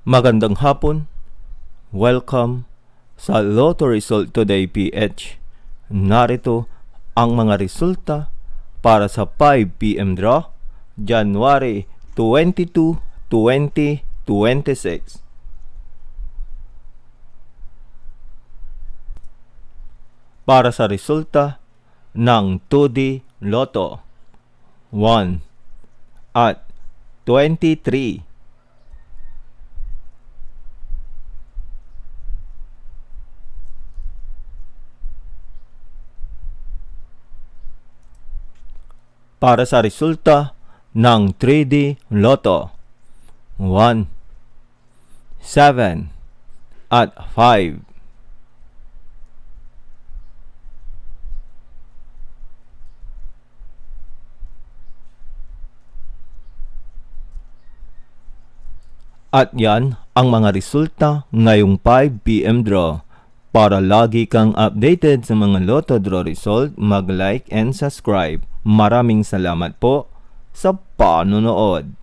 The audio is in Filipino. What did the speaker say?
Magandang hapon. Welcome sa Lotto Result Today PH. Narito ang mga resulta para sa 5 PM draw, January 22, 2026. Para sa resulta ng 2D Lotto 1 at 23. Para sa resulta ng 3D Lotto 1, 7 at 5. At yan ang mga resulta ngayong 5 PM draw. Para lagi kang updated sa mga Lotto draw result, mag-like and subscribe. Maraming salamat po sa panonood.